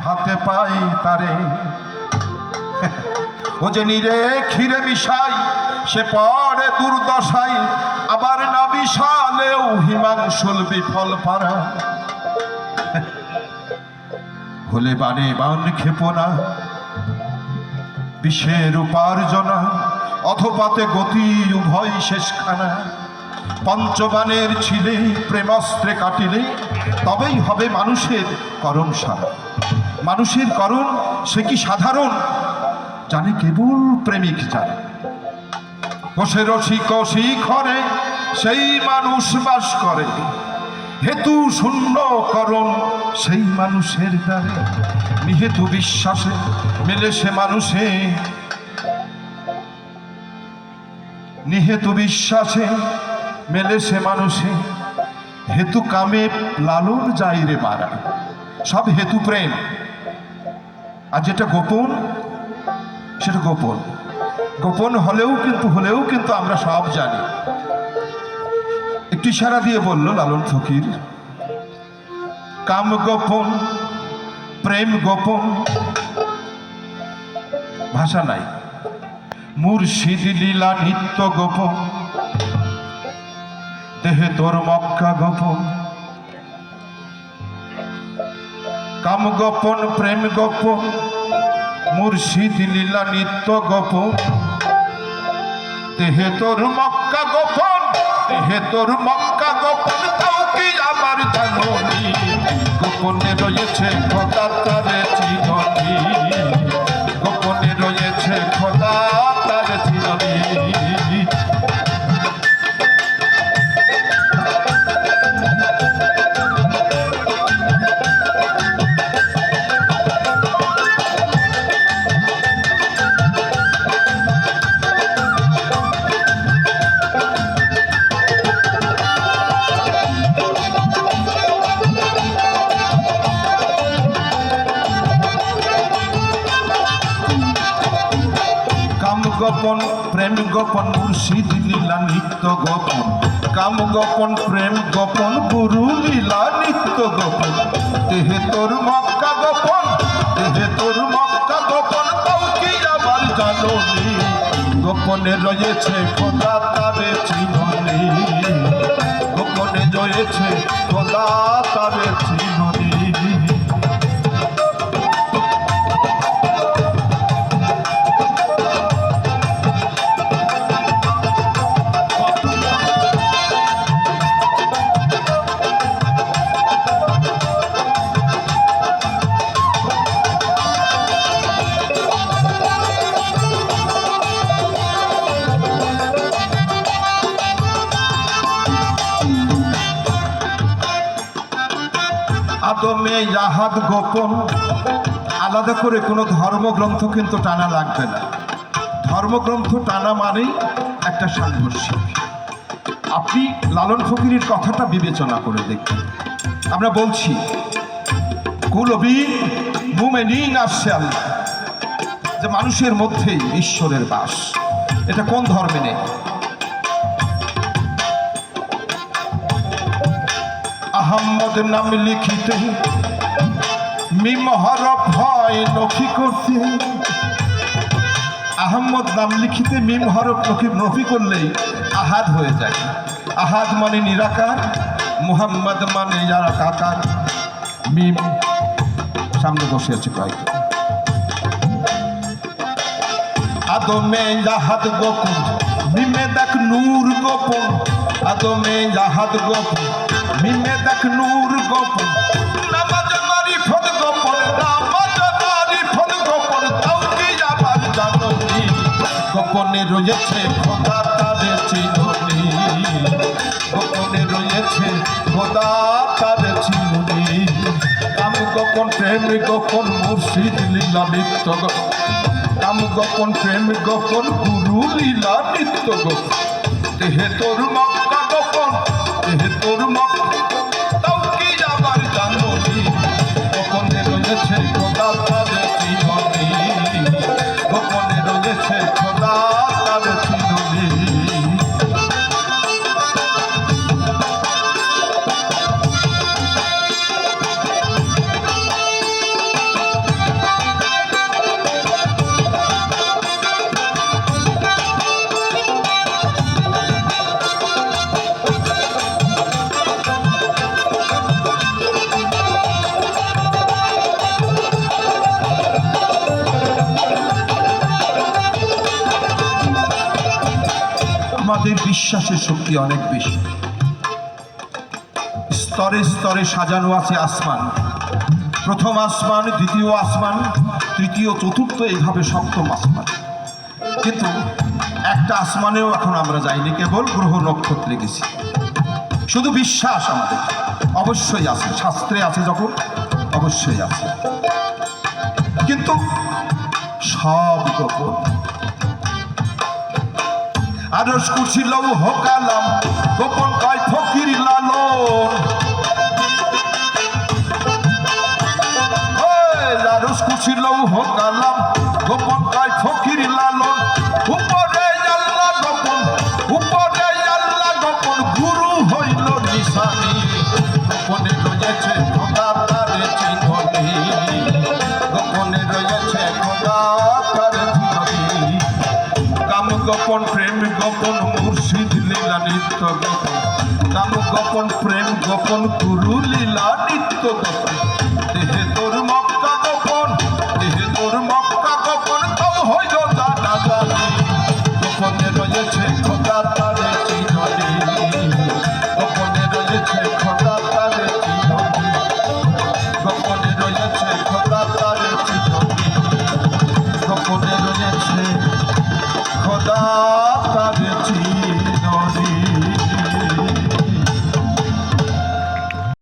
হাতে পাই তারে। ও যে নিরে ক্ষীরে মিশাই সে পরে দুর্দশাই, আবার না মিশালেও হিমাংশুল বিফল পারা। হলে বানে বান ক্ষেপণা বিষের উপার্জনা, অথপাতে গতি উভয় শেষখানা। পঞ্চবাণের ছিলে প্রেমাস্ত্রে কাটিলে তবেই হবে মানুষের করণ সারা। মানুষের করণ সে কি সাধারণ, জানে কেবল প্রেমিক জানে। বসে রসিক শিখরে সেই মানুষ বাস করে, হেতু শূন্য করণ সেই মানুষের দ্বারে। নিহেতু বিশ্বাসে মেলে সে মানুষে, নিহেতু বিশ্বাসে মেলে সে মানুষে। হেতু কামে লালন যাই রে মারা, সব হেতু প্রেম। আর যেটা গোপন সেটা গোপন, গোপন হলেও কিন্তু আমরা সব জানি। একটু ইশারা দিয়ে বলল লালন ফকির, কাম গোপন প্রেম গোপন, ভাষা নাই। মুর্শিদ লীলা নিত্য গোপন, দেহে তোর মক্কা গোপন। কাম গোপন প্রেম গোপন, মুর্শিদ লীলা নিত্য গোপন, দেহে তোর মক্কা গোপন, দেহে তোর মক্কা গোপন। তাও কি আমার জানি গোপনে রয়েছে খোদা তারে চিরনি, গোপনে রয়েছে খোদা তারে চিরনি। গোপন প্রেম গোপন, মুর্শিদ লীলা নিত্য গোপন। কাম গোপন প্রেম গোপন, গুরু লীলা নিত্য গোপন। দেহে তোর মক্কা গোপন, দেহে তোর মক্কা গোপন। তাও কি আবার জানি গোপনে রয়েছে খোদা তারে চিরনি, গোপনে রয়েছে খোদা তারে চিরনি। আদমে ইয়াহাদ গোপন, আলাদা করে কোনো ধর্মগ্রন্থ কিন্তু টানা লাগবে না। ধর্মগ্রন্থ টানা মানেই একটা সাংঘর্ষিক। আপনি লালন ফকিরের কথাটা বিবেচনা করে দেখবেন। আমরা বলছি কুলবি মুমিনিন আসছে আল্লাহ, যে মানুষের মধ্যেই ঈশ্বরের বাস। এটা কোন ধর্মে নেই? আহম্মদ নাম লিখিতে মিম হরফ হয় নফি করতে। আহম্মদ নাম লিখিতে মিম হরফ নফি করলেই আহাদ হয়ে যায়। আহাদ মানে নিরাকার, মুহাম্মদ মানে একাকার। মিম সামনে বসে আছে কয়েকজন। আদমে আহাদ গোপন, মিমে দেখ নূর গোপন। আদমে আহাদ গোপন, মিমে দেখ নূর গোপন। নামাজ মারিফত গোপন, নামাজ মারিফত গোপন। তাও কি আবার জানি গোপনে রয়েছে খোদা তারে চিরনি, গোপনে রয়েছে খোদা তারে চিরনি। কাম গোপন প্রেম গোপন, মুর্শিদ লীলা নিত্য গোপন। কাম গোপন প্রেম গোপন, গুরু লীলা নিত্য গোপন। দেহে তোর মক্কা গোপন, দেহে তোর মক্কা। তাও কি আবার জানি গোপনে রয়েছে খোদা তারে চিরনি, গোপনে রয়েছে খোদা তারে চিরনি। নবীর বিশ্বাসের শক্তি অনেক বেশি। স্তরে স্তরে সাজানো আছে আসমান, প্রথম আসমান, দ্বিতীয় আসমান, তৃতীয়, চতুর্থ, এইভাবে সপ্তম আসমান। কিন্তু একটা আসমানেও এখন আমরা যাইনি, কেবল গ্রহ নক্ষত্রে গেছি। শুধু বিশ্বাস আমাদের অবশ্যই আছে, শাস্ত্রে আছে যখন অবশ্যই আছে, কিন্তু সব গোপন। আরশ কুরসি লৌহ কালাম গোপন কয় ফকির লালন। আরশ কুরসি লৌহ কালাম গোপন কয় ফকির লালন। উপরে আল্লাহ গোপন, উপরে আল্লাহ গোপন, গুরু হইল নিশানি। গোপনে রয়েছে খোদা তার চিহ্নি, গোপনে রয়েছে খোদা তার চিহ্নি। কাম গোপন প্রেম গোপন মুর্শিদ লীলা নিত্য গোপন। কাম গোপন প্রেম গোপন গুরু লীলা নিত্য গোপন। দেহে তো